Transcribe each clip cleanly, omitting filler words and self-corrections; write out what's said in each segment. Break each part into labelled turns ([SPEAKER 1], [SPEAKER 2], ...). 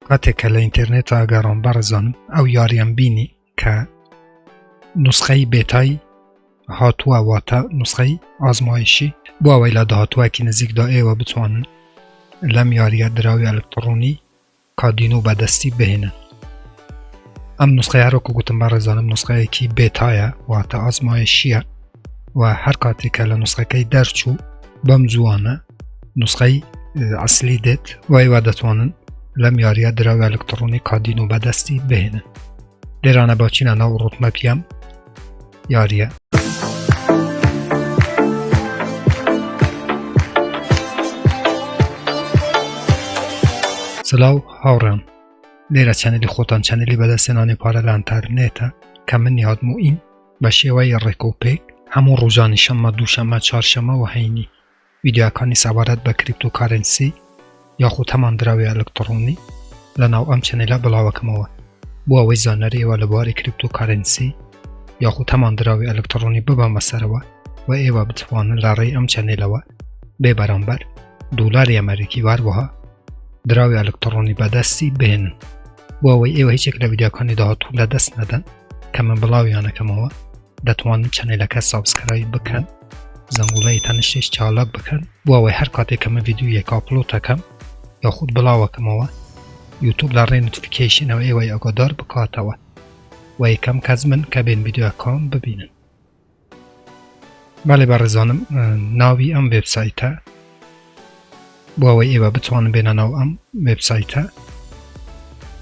[SPEAKER 1] کاتێک لە ئینترنێت ئاگەڕۆم بەڕێزانم ئەو یاریان بینی کە نوسخەی بێتای هاتووە واتە نوسخەی ئازمایشی بۆ ئەوەی لە داهاتووەکی نزیکدا ئێوە بتوانن لەم یاریە دراوی ئەلکتڕۆنی کادینۆ بەدەستی بهێنن. ئەم نوسخەیە هەروەکو گوتم بەڕێزانم نوسخەیەکی بێتایە واتە ئازمایشیە و هەر کاتێکە لە نوسخەکەی دەرچوو بەم جوانە نوسخەی ئەسلی دێت و ئێوە دەتوانن لەم یاریە دراوی ئەلکتڕۆنی کادینۆ بەدەستی بهێنن. لێرانە باچینە ناو ڕوتمەپیەم یاریە. سلااو هاوڕێم، لێرە چەنەلی خۆتان چەنەلی بەدەستێنانی پارە لە ئەنتەرنێتە کە من یادموئین بە شێوەی ڕێکۆپێک هەموو ڕۆژانی شەممە دووشەممە چوارشەممە و هەینی ڤیدیۆکانی سەبارەت بە کریپتۆکارنسی یاخود هەمان دراوی ئەلکتڕۆنی لە ناو ئەم چەنێلە بڵاوەکەمەوە بۆ ئەوەی زانەری ئێوە لەبواری کریپتۆکارنسی یاخود هەمان دراوی ئەلکتڕۆنی ببەمە سەرەوە و ئێوە بتوانن لە ڕێی ئەم چەنێلەوە بێ بەرامبەر دۆلاری ئەمریکی واروەها دراوی ئەلکتڕۆنی بەدەستی بهێنن. بۆ ئەوەی ئێوە هیچێک لە ڤیدیۆکانی داهاتوو لە دەست نەدەن کە من بڵاویانەکەمەوە دەتوانن چەنێلەکە سابسکرایب بکەن، زەنگوڵەی تەنیشتێش چالاک بکەن بۆ ئەوەی هەر کاتێک کە من ڤیدیۆیەک ئاپلۆدەکەم یاخود بڵاوەکەمەوە یوتوب لە ڕێی نۆتیفیکەیشنەوە ئێوەی ئاگادار بکاتەوە و یەکەم کەس من کە بێن ڤیدیۆکان ببینن. بەڵێ بەڕێزانم، ناوی ئەم وێبسایتە بۆ ئەوەی ئێوە بتوانن بێنە ناو ئەم وێبسایتە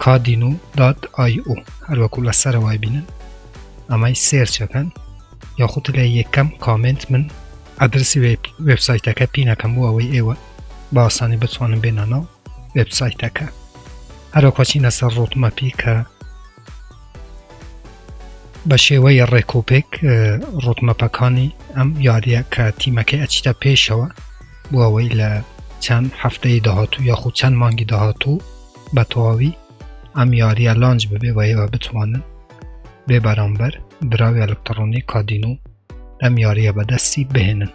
[SPEAKER 1] kadino.io هەروەکو لەسەرەوەی بینن ئەمەی سێرچەکەن یاخود لە یەکەم کامنت من ئەدرسی وێبسایتەکە پینەکەم بۆ ئەوەی ئێوە بە ئاسانی بتوانن بێنە ناو وێبسایتەکە. هەروەکو چینە سەر ڕوتمەپی کە بە شێوەی ڕێکۆپێک ڕوتمەپەکانی ئەم یاریە کە تیمەکەی ئەچیتە پێشەوە بۆ ئەوەی لە چەند هەفتەی داهاتوو یاخود چەند مانگی داهاتوو بە تەواوی ئەم یاریە لانج ببێ و ئێوە بتوانن بێ بەرامبەر دراوی ئەلکتڕۆنی کادینۆ ئەم یاریە بەدەستی بهێنن.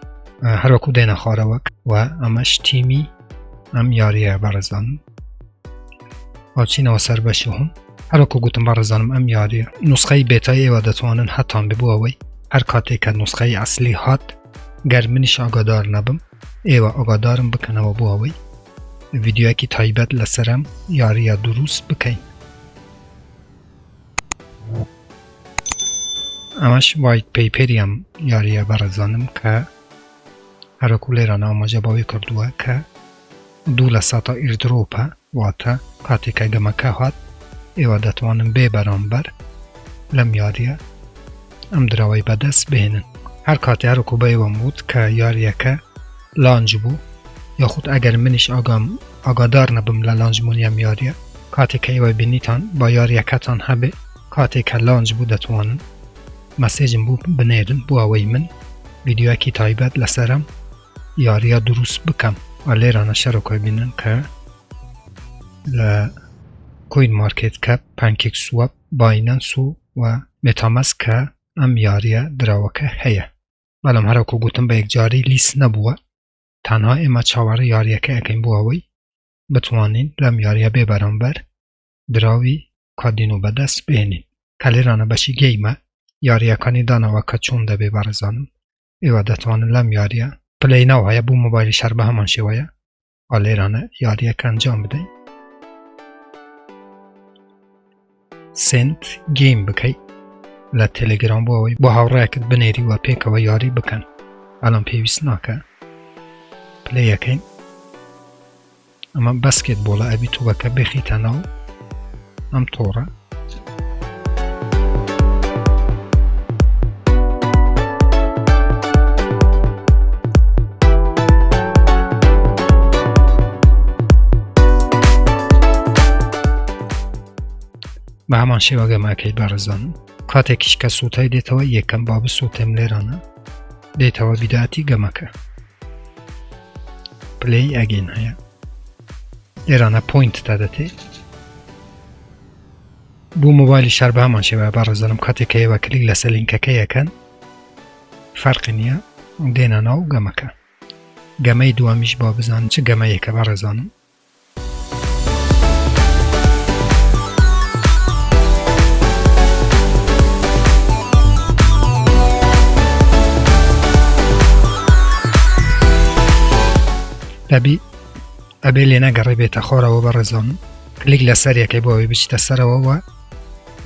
[SPEAKER 1] هەروەکو دێنە خوارەوەک و ئەمەش تیمی ئەم یاریە بەڕێزانم. ئاچینەوە سەر بەشی هەم. هەروەکو گوتم بەڕێزانم ئەم یاریە نوسخەی بێتای ئێوە دەتوانن هەتان ببوو ئەوەی هەر کاتێک کە نوسخەی ئەسلی هات گەر منیش ئاگادار نەبم ئێوە ئاگادارم بکەنەوە بۆ ئەوەی ڤیدیۆیەکی تایبەت لەسەرم یاریە دروست بکەین. ئەمەش وایت پەیپەری ئەم یاریە بەڕێزانم کە هەروەکو لێرانە ئاماژەباوی کردووە کە 2% ئیردرۆپە واتە کاتێکە گەمەکە هات ئێوە دەتوانن بێ بەرامبەر لەم یاریە ئەم دراوەی بەدەست بهێنن. هەر کاتێ هەروەکو بە ئێوەم وت کە یاریەکە لانج بوو یاخود ئەگەر منیش ئاگادار نەبم لە لانجبوونی ئەم یاریە کاتێککە ئێوە بینیتان با یاریەکەتان هەبێ کاتێککە لانج بوو دەتوانن مەسێجم بوو بنێرن بۆ ئەوەی من ڤیدیۆیەکی تایبەت لەسەرم یاریە دروست بکەم. و لێرانە شەرۆکۆی بینن کە لە کوین مارکێت کەپ، پانکێک سووەپ، باینەنس و مێتامەسک کە ئەم یاریە دراوەکە هەیە. بەڵام هەروەکو گوتم بە یەکجاری لیست نەبووە، تەنها ئێمە چاوەڕێی یاریەکە ئەەکەین بۆ ئەوەی بتوانین لەم یاریە بێ بەرامبەر دراوی کادینۆ بەدەست بهێنین. کە لێرانە بەشی گەیمە یاریەکانی داناوە کە چۆن دەبێ بەڕێزانم ئێوە دەتوانن لەم یاریە پلەی ناو هەیە بوو مۆبایلی شەر بە هەمان شێوەیە و لێرانە یاریەکە ئەنجام بدەین. سنت گەیم بکەیت لە تەلەگرام بۆ ئەوەی بۆ هاوڕێیەکت بنێری و پێکەوە یاری بکەن. ئەڵام پێویست ناکە پلەیەکەین. ئەمە بەسکێت بۆڵە ئەبی تووبەکە بخیتە ناو ئەم تۆڕە. بە هەمان شێوە گەمەکەیت بەڕێزانم. کاتێکیش کە سووتای دێتەوە یەکەم با بسووتێم لێرانە دێتەوە ڤیدیۆاتی گەمەکە. پلەی ئەگەین هەیە لێرانە پۆینت تا دەتێت بۆ مۆبایلی شەر بە هەمان شێوە بەڕێزانم. کاتێک ئێوە کلیک لەسەر لینکەکە یەکەن فەرقی نییە دێنە ناو گەمەکە. گەمەی دووەمیش با بزانن چ گەمەیەکە بەڕێزانم. ئەبێ لێ نەگەڕێ بێتە خۆرەوە بەڕێزانم کلیک لەسەر یەکەی بۆ ئەوەی بچیتە سەرەوە و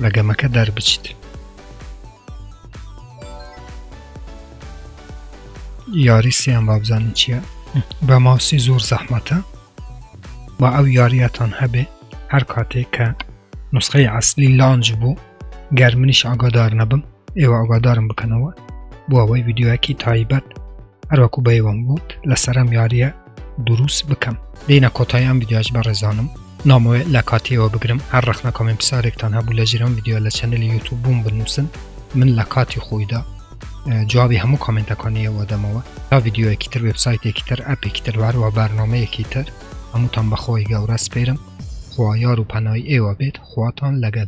[SPEAKER 1] لە گەمەکە دەربچیت. یاری سێیان با بزانین چییە؟ بە ماوسی زۆر زەحمەتە با ئەو یاریەتان هەبێ هەر کاتێک کە نوسخەی ئەسلی لانج بوو گەر منیش ئاگادار نەبم ئێوە ئاگادارم بکەنەوە بۆ ئەوەی ڤیدیۆیەکی تایبەت هەروەکو بەیەوەم بوت لەسەرم یاریە دروست بکەم. دێنە کۆتایی ئەم ڤیدیۆش بەڕێزانم نامەوێت لە کاتیەوە بگرم هەر ڕەخنە کۆمنت هەبوو لە ژێرم ڤیدیۆ لە چەنەلی یوتیوب بووم بنووسن من لە کاتی خۆیدا جوابی هەموو کۆمنتەکانیەوە دەمەوە تا ڤیدیۆیەکی تر وێبسایتێکی تر ئەپێکی تر هەروە بەرنامەیەکی تر هەمووتان بەخۆی گەورە سپێرم خوا یار و پەنای ئێوە بێت خواتان لەگەڵ.